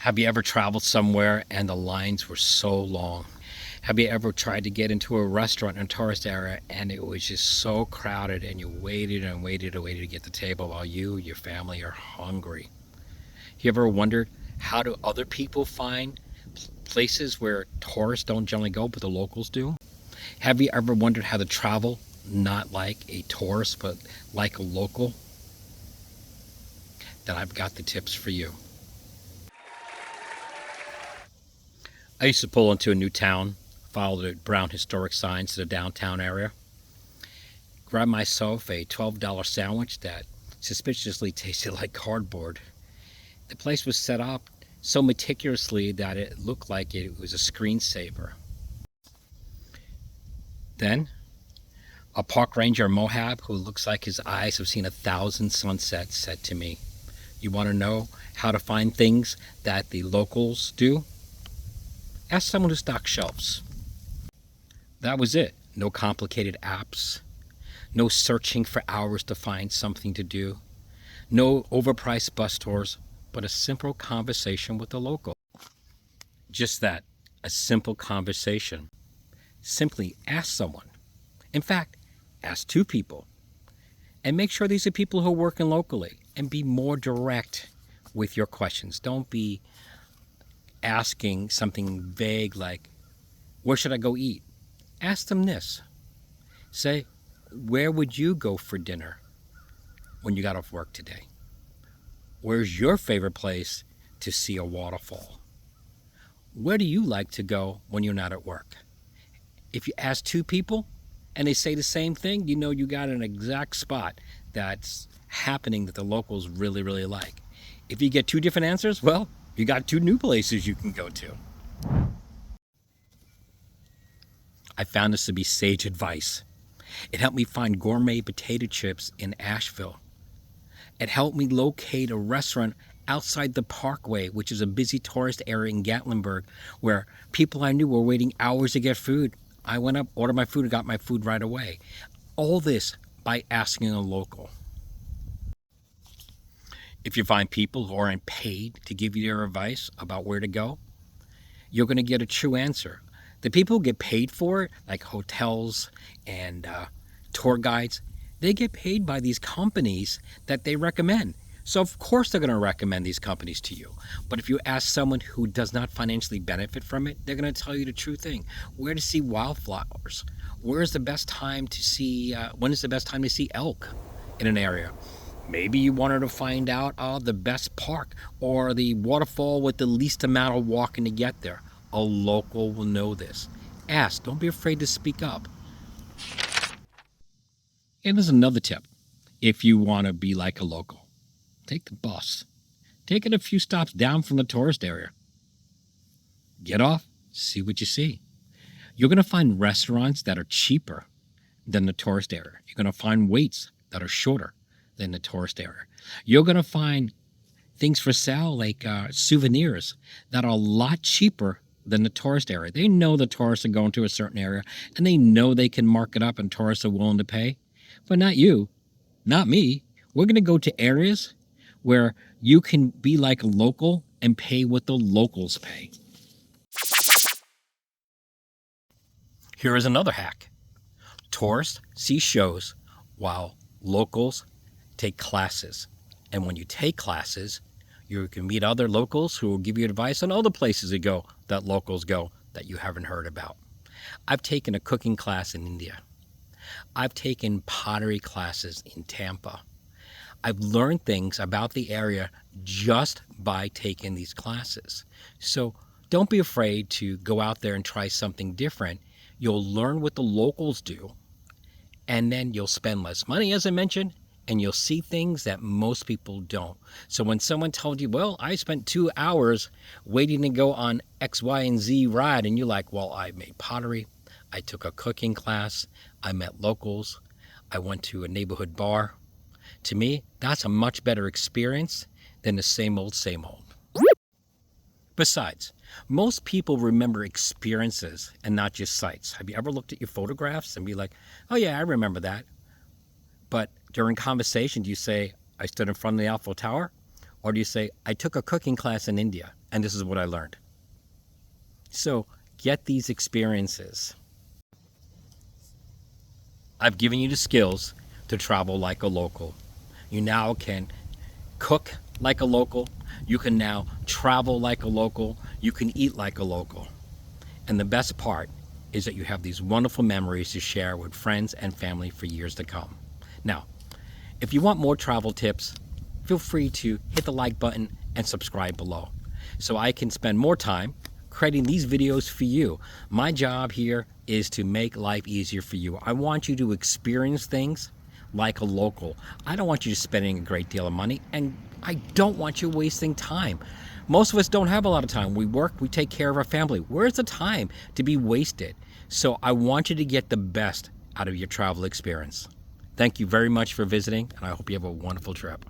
Have you ever traveled somewhere and the lines were so long? Have you ever tried to get into a restaurant in a tourist area and it was just so crowded and you waited and waited and waited to get the table while you, your family are hungry? You ever wondered how do other people find places where tourists don't generally go but the locals do? Have you ever wondered how to travel not like a tourist but like a local? Then I've got the tips for you. I used to pull into a new town, follow the brown historic signs to the downtown area, grab myself a $12 sandwich that suspiciously tasted like cardboard. The place was set up so meticulously that it looked like it was a screensaver. Then, a park ranger in Moab who looks like his eyes have seen 1,000 sunsets said to me, "You want to know how to find things that the locals do? Ask someone who stocks shelves." That was it. No complicated apps. No searching for hours to find something to do. No overpriced bus tours, but a simple conversation with the local. Just that, a simple conversation. Simply ask someone. In fact, ask two people. And make sure these are people who are working locally. And be more direct with your questions. Don't be asking something vague like, where should I go eat? Ask them this. Say, where would you go for dinner when you got off work today? Where's your favorite place to see a waterfall? Where do you like to go when you're not at work? If you ask two people and they say the same thing, you know you got an exact spot that's happening that the locals really, really like. If you get two different answers, well, you got two new places you can go to. I found this to be sage advice. It helped me find gourmet potato chips in Asheville. It helped me locate a restaurant outside the Parkway, which is a busy tourist area in Gatlinburg, where people I knew were waiting hours to get food. I went up, ordered my food, and got my food right away. All this by asking a local. If you find people who aren't paid to give you their advice about where to go, you're going to get a true answer. The people who get paid for it, like hotels and tour guides, they get paid by these companies that they recommend. So of course they're going to recommend these companies to you. But if you ask someone who does not financially benefit from it, they're going to tell you the true thing. Where to see wildflowers? Where's the best time to see, when is the best time to see elk in an area? Maybe you wanted to find out the best park or the waterfall with the least amount of walking to get there. A local will know this. Ask. Don't be afraid to speak up. And there's another tip. If you want to be like a local, take the bus. Take it a few stops down from the tourist area. Get off, see what you see. You're going to find restaurants that are cheaper than the tourist area. You're going to find waits that are shorter than the tourist area. You're going to find things for sale like souvenirs that are a lot cheaper than the tourist area. They know the tourists are going to a certain area and they know they can mark it up and tourists are willing to pay. But not you, not me. We're going to go to areas where you can be like a local and pay what the locals pay. Here is another hack. Tourists see shows while locals take classes. And when you take classes, you can meet other locals who will give you advice on other places to go that locals go that you haven't heard about. I've taken a cooking class in India. I've taken pottery classes in Tampa. I've learned things about the area just by taking these classes. So don't be afraid to go out there and try something different. You'll learn what the locals do, and then you'll spend less money, as I mentioned, and you'll see things that most people don't. So when someone told you, well, I spent 2 hours waiting to go on X, Y, and Z ride, and you're like, well, I made pottery, I took a cooking class, I met locals, I went to a neighborhood bar. To me, that's a much better experience than the same old, same old. Besides, most people remember experiences and not just sights. Have you ever looked at your photographs and be like, oh yeah, I remember that? But during conversation, do you say, I stood in front of the Eiffel Tower? Or do you say, I took a cooking class in India? and this is what I learned. So get these experiences. I've given you the skills to travel like a local. You now can cook like a local. You can now travel like a local. You can eat like a local. And the best part is that you have these wonderful memories to share with friends and family for years to come. Now, if you want more travel tips, feel free to hit the like button and subscribe below so I can spend more time creating these videos for you. My job here is to make life easier for you. I want you to experience things like a local. I don't want you spending a great deal of money, and I don't want you wasting time. Most of us don't have a lot of time. We work, we take care of our family. Where's the time to be wasted? So I want you to get the best out of your travel experience. Thank you very much for visiting, and I hope you have a wonderful trip.